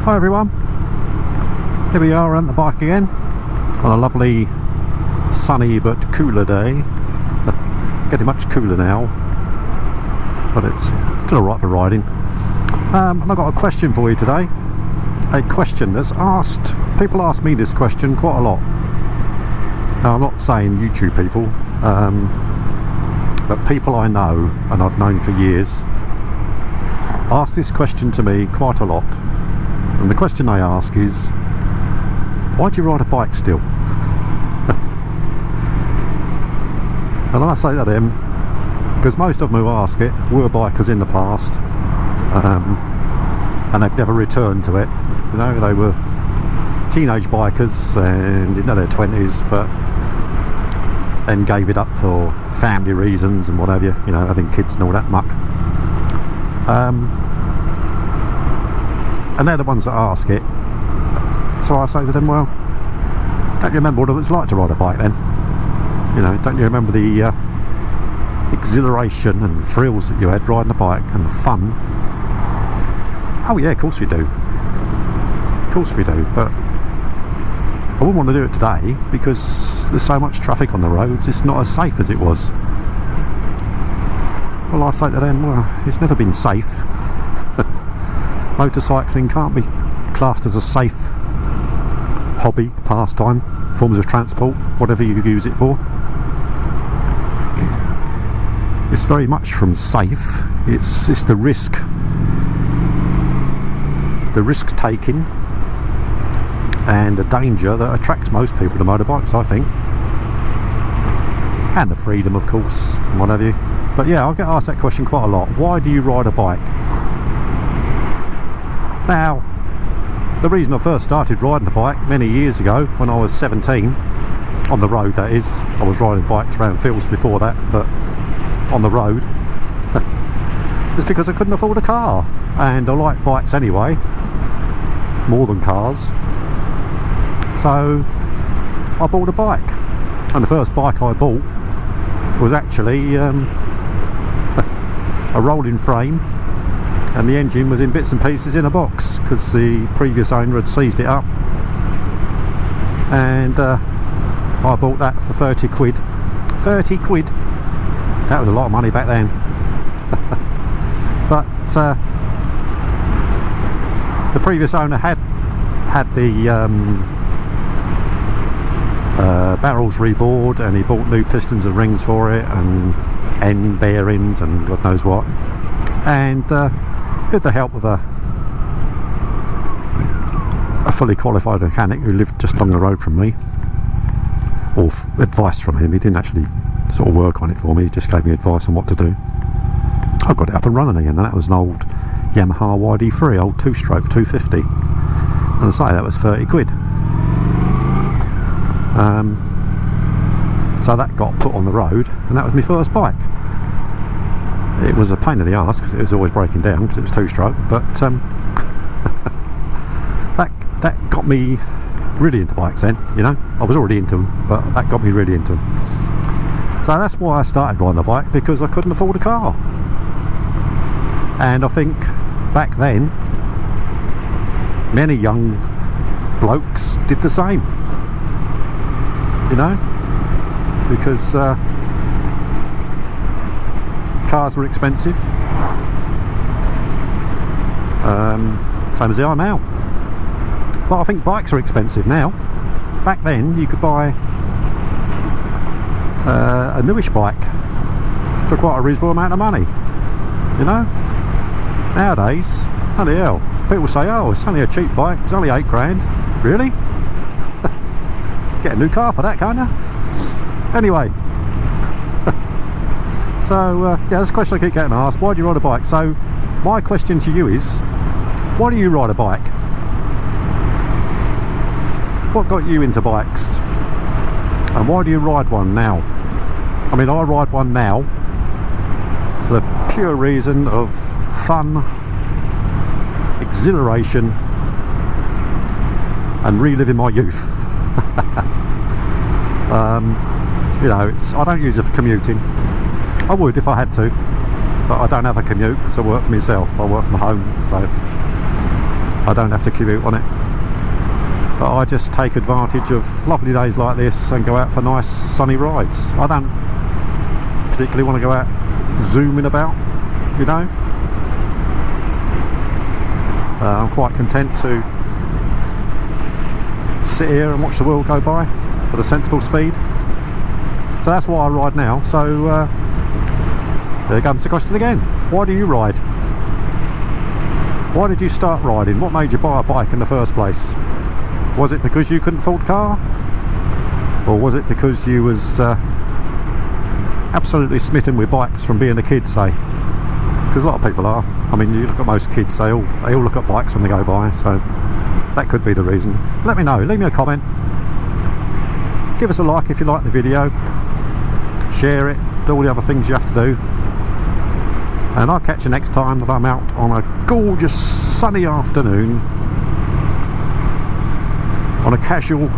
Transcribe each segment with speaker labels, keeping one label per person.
Speaker 1: Hi everyone, here we are on the bike again on a lovely sunny but cooler day. It's getting much cooler now, but it's still alright for riding. And I've got a question for you today, a question that's asked, people ask me this question quite a lot. Now I'm not saying YouTube people, but people I know and I've known for years ask this question to me quite a lot. And the question they ask is, why do you ride a bike still? And I say to them, because most of them who ask it were bikers in the past, and they've never returned to it. You know, they were teenage bikers and in their 20s, but then gave it up for family reasons and what have you, you know, having kids and all that muck. And they're the ones that ask it. So I say to them, well, don't you remember what it was like to ride a bike then? You know, don't you remember the exhilaration and thrills that you had riding a bike and the fun? Oh yeah, of course we do. Of course we do, but I wouldn't want to do it today because there's so much traffic on the roads, it's not as safe as it was. Well, I say to them, well, it's never been safe. Motorcycling can't be classed as a safe hobby, pastime, forms of transport, whatever you use it for. It's very much from safe. It's the risk taking and the danger that attracts most people to motorbikes, I think, and the freedom, of course, and what have you. But yeah, I get asked that question quite a lot. Why do you ride a bike? Now, the reason I first started riding a bike many years ago, when I was 17, on the road that is, I was riding bikes around fields before that, but on the road, is because I couldn't afford a car, and I like bikes anyway, more than cars, so I bought a bike. And the first bike I bought was actually a rolling frame, and the engine was in bits and pieces in a box because the previous owner had seized it up, and I bought that for 30 quid. 30 quid! That was a lot of money back then. But the previous owner had the barrels rebored, and he bought new pistons and rings for it, and end bearings and God knows what, and with the help of a fully qualified mechanic who lived just along the road from me, or advice from him. He didn't actually sort of work on it for me, he just gave me advice on what to do. I got it up and running again, and that was an old Yamaha YD3, old 2-stroke 250, and I say that was 30 quid. So that got put on the road, and that was my first bike. It was a pain in the arse because it was always breaking down because it was 2-stroke, but that got me really into bikes then, you know. I was already into them, but that got me really into them. So that's why I started riding a bike, because I couldn't afford a car. And I think back then many young blokes did the same, you know, because cars were expensive, same as they are now. But I think bikes are expensive now. Back then you could buy a newish bike for quite a reasonable amount of money, you know. Nowadays, holy hell, people say, oh, it's only a cheap bike, it's only 8 grand. Really? Get a new car for that, can't you? Anyway, so yeah, that's a question I keep getting asked. Why do you ride a bike? So my question to you is, why do you ride a bike? What got you into bikes? And why do you ride one now? I mean, I ride one now for the pure reason of fun, exhilaration, and reliving my youth. You know, I don't use it for commuting. I would if I had to, but I don't have a commute because I work for myself. I work from home, so I don't have to commute on it. But I just take advantage of lovely days like this and go out for nice sunny rides. I don't particularly want to go out zooming about, you know. I'm quite content to sit here and watch the world go by at a sensible speed. So that's why I ride now. So there comes the question again. Why do you ride? Why did you start riding? What made you buy a bike in the first place? Was it because you couldn't afford a car? Or was it because you was absolutely smitten with bikes from being a kid, say? Because a lot of people are. I mean, you look at most kids, they all look at bikes when they go by, so that could be the reason. Let me know, leave me a comment. Give us a like if you like the video. Share it, do all the other things you have to do. And I'll catch you next time that I'm out on a gorgeous sunny afternoon on a casual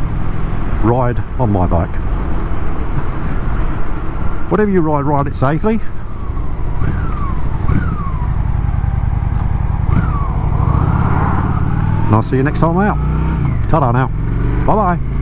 Speaker 1: ride on my bike. Whatever you ride, ride it safely. And I'll see you next time I'm out. Ta-da now. Bye bye.